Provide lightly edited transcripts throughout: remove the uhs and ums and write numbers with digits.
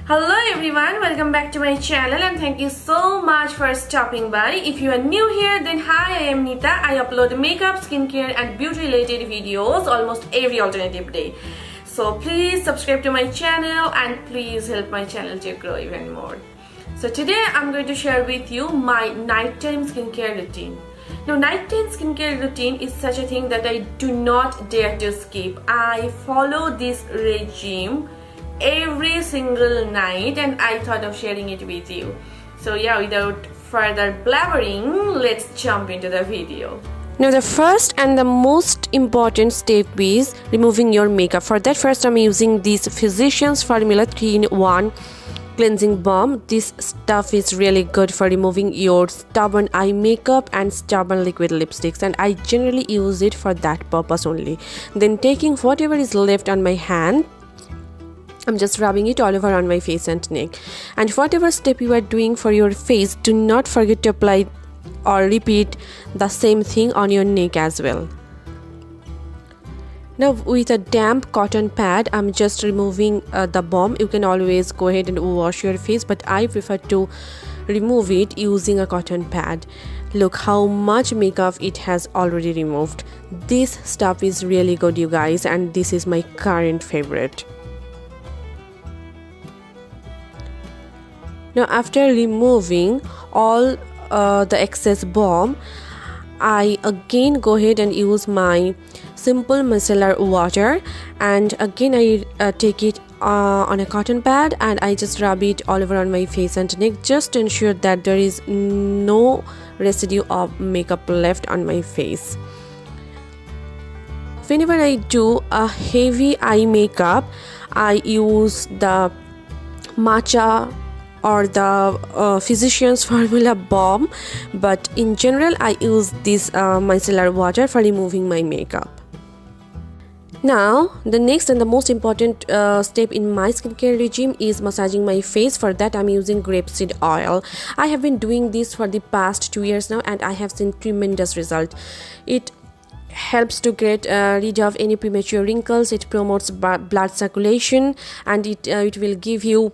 Hello everyone, welcome back to my channel and thank you so much for stopping by. If you are new here, then hi, I am Nita. I upload makeup, skincare and beauty related videos almost every alternative day. So please subscribe to my channel and please help my channel to grow even more. So today I'm going to share with you my nighttime skincare routine. Now, nighttime skincare routine is such a thing that I do not dare to skip. I follow this regime every single night and I thought of sharing it with you. So yeah, without further blabbering, let's jump into the video. Now the first and the most important step is removing your makeup. For that, first I'm using this Physicians Formula 3-in-1 cleansing balm. This stuff is really good for removing your stubborn eye makeup and stubborn liquid lipsticks, and I generally use it for that purpose only. Then taking whatever is left on my hand, I'm just rubbing it all over on my face and neck. And whatever step you are doing for your face, do not forget to apply or repeat the same thing on your neck as well. Now with a damp cotton pad, I'm just removing the balm. You can always go ahead and wash your face, but I prefer to remove it using a cotton pad. Look how much makeup it has already removed. This stuff is really good, you guys, and this is my current favorite. Now after removing all the excess balm, I again go ahead and use my simple micellar water, and again I take it on a cotton pad and I just rub it all over on my face and neck, just to ensure that there is no residue of makeup left on my face. Whenever I do a heavy eye makeup, I use the matcha or the Physicians Formula balm, but in general I use this micellar water for removing my makeup. Now the next and the most important step in my skincare regime is massaging my face. For that, I'm using grapeseed oil. I have been doing this for the past 2 years now and I have seen tremendous result. It helps to get rid of any premature wrinkles, it promotes blood circulation, and it will give you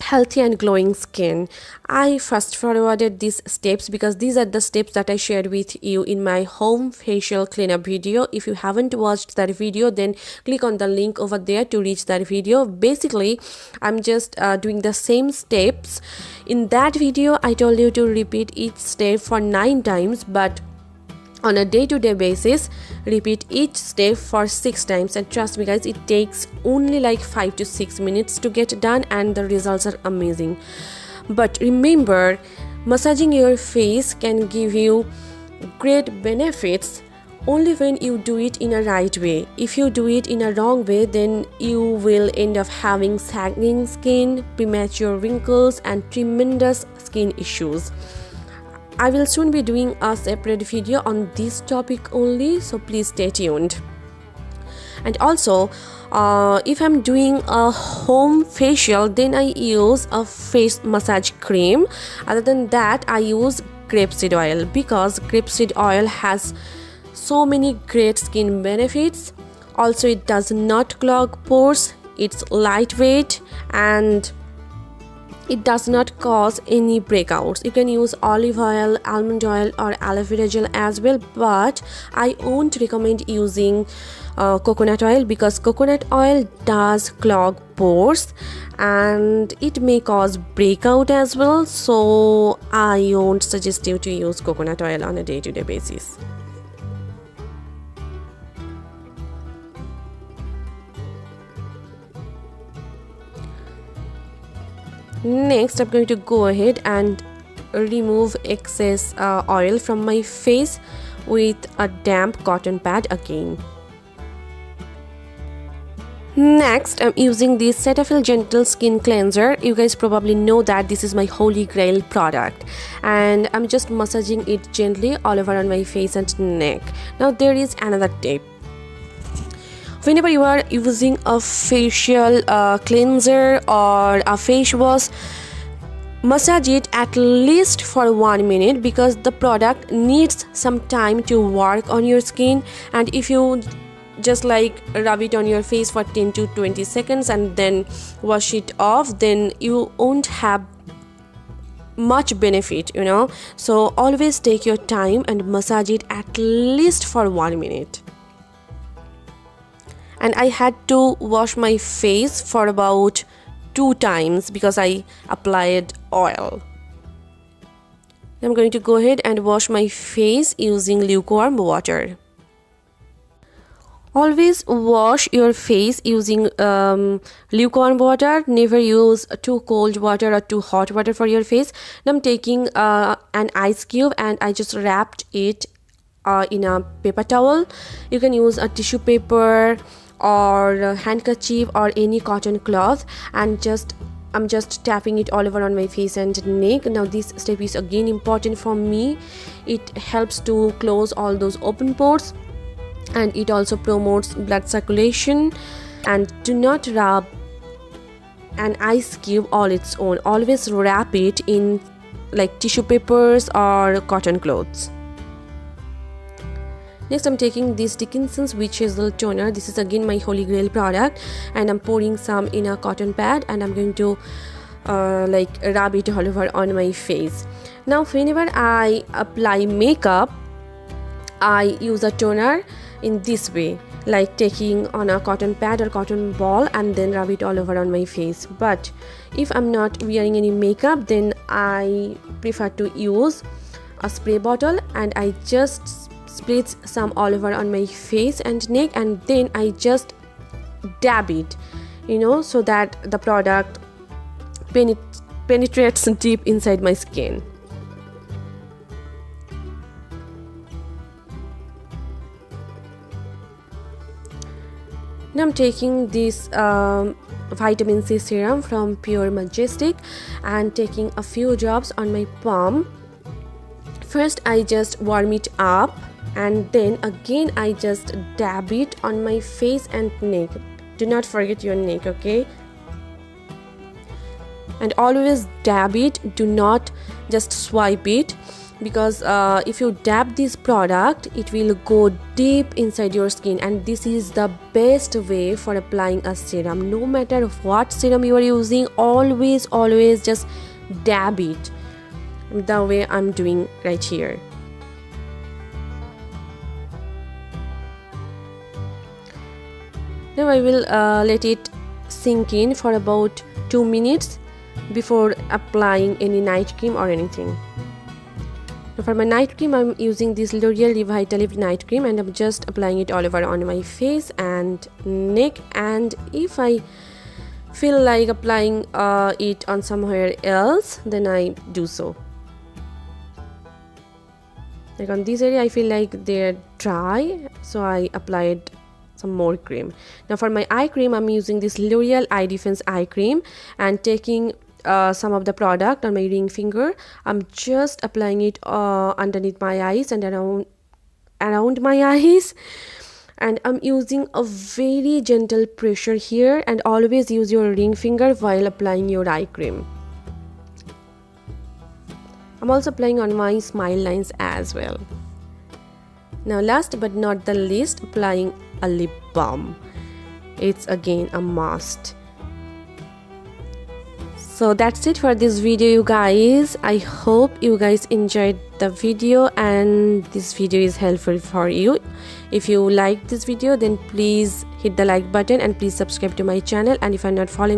healthy and glowing skin. I fast forwarded these steps because these are the steps that I shared with you in my home facial cleanup video. If you haven't watched that video, then click on the link over there to reach that video. Basically, I'm just doing the same steps. In that video, I told you to repeat each step for 9 times, but on a day-to-day basis, repeat each step for 6 times, and trust me guys, it takes only like 5 to 6 minutes to get done and the results are amazing. But remember, massaging your face can give you great benefits only when you do it in a right way. If you do it in a wrong way, then you will end up having sagging skin, premature wrinkles and tremendous skin issues. I will soon be doing a separate video on this topic only, so please stay tuned. And also, if I'm doing a home facial, then I use a face massage cream. Other than that, I use grapeseed oil because grapeseed oil has so many great skin benefits. Also, it does not clog pores, it's lightweight, and it does not cause any breakouts. You can use olive oil, almond oil or aloe vera gel as well, but I won't recommend using coconut oil because coconut oil does clog pores and it may cause breakout as well, so I won't suggest you to use coconut oil on a day-to-day basis. Next, I'm going to go ahead and remove excess oil from my face with a damp cotton pad again. Next, I'm using this Cetaphil Gentle Skin Cleanser. You guys probably know that this is my holy grail product, and I'm just massaging it gently all over on my face and neck. Now there is another tip. Whenever you are using a facial cleanser or a face wash, massage it at least for 1 minute because the product needs some time to work on your skin, and if you just like rub it on your face for 10 to 20 seconds and then wash it off, then you won't have much benefit, you know. So always take your time and massage it at least for 1 minute. And I had to wash my face for about 2 times because I applied oil. I'm going to go ahead and wash my face using lukewarm water. Always wash your face using lukewarm water. Never use too cold water or too hot water for your face. Now I'm taking an ice cube and I just wrapped it in a paper towel. You can use a tissue paper or a handkerchief or any cotton cloth, and I'm just tapping it all over on my face and neck. Now this step is again important for me. It helps to close all those open pores, and it also promotes blood circulation. And do not rub an ice cube all its own. Always wrap it in like tissue papers or cotton clothes. Next, I'm taking this Dickinson's Witch Hazel toner. This is again my holy grail product, and I'm pouring some in a cotton pad, and I'm going to like rub it all over on my face. Now whenever I apply makeup, I use a toner in this way, like taking on a cotton pad or cotton ball and then rub it all over on my face. But if I'm not wearing any makeup, then I prefer to use a spray bottle, and I just spritz some all over on my face and neck, and then I just dab it, you know, so that the product penetrates deep inside my skin. Now I'm taking this vitamin C serum from Pure Majestic and taking a few drops on my palm. First I just warm it up, and then again I just dab it on my face and neck. Do not forget your neck, okay? And always dab it, do not just swipe it, because if you dab this product, it will go deep inside your skin, and this is the best way for applying a serum. No matter what serum you are using, always just dab it the way I'm doing right here. Now I will let it sink in for about 2 minutes before applying any night cream or anything. Now for my night cream, I'm using this L'Oreal Revitalift night cream, and I'm just applying it all over on my face and neck. And if I feel like applying it on somewhere else, then I do so. Like on this area I feel like they're dry, so I applied some more cream. Now for my eye cream, I'm using this L'Oreal Eye Defense eye cream, and taking some of the product on my ring finger, I'm just applying it underneath my eyes and around my eyes, and I'm using a very gentle pressure here. And always use your ring finger while applying your eye cream. I'm also applying on my smile lines as well. Now last but not the least, applying a lip balm. It's again a must. So that's it for this video, you guys. I hope you guys enjoyed the video and this video is helpful for you. If you like this video, then please hit the like button and please subscribe to my channel. And if you're not following me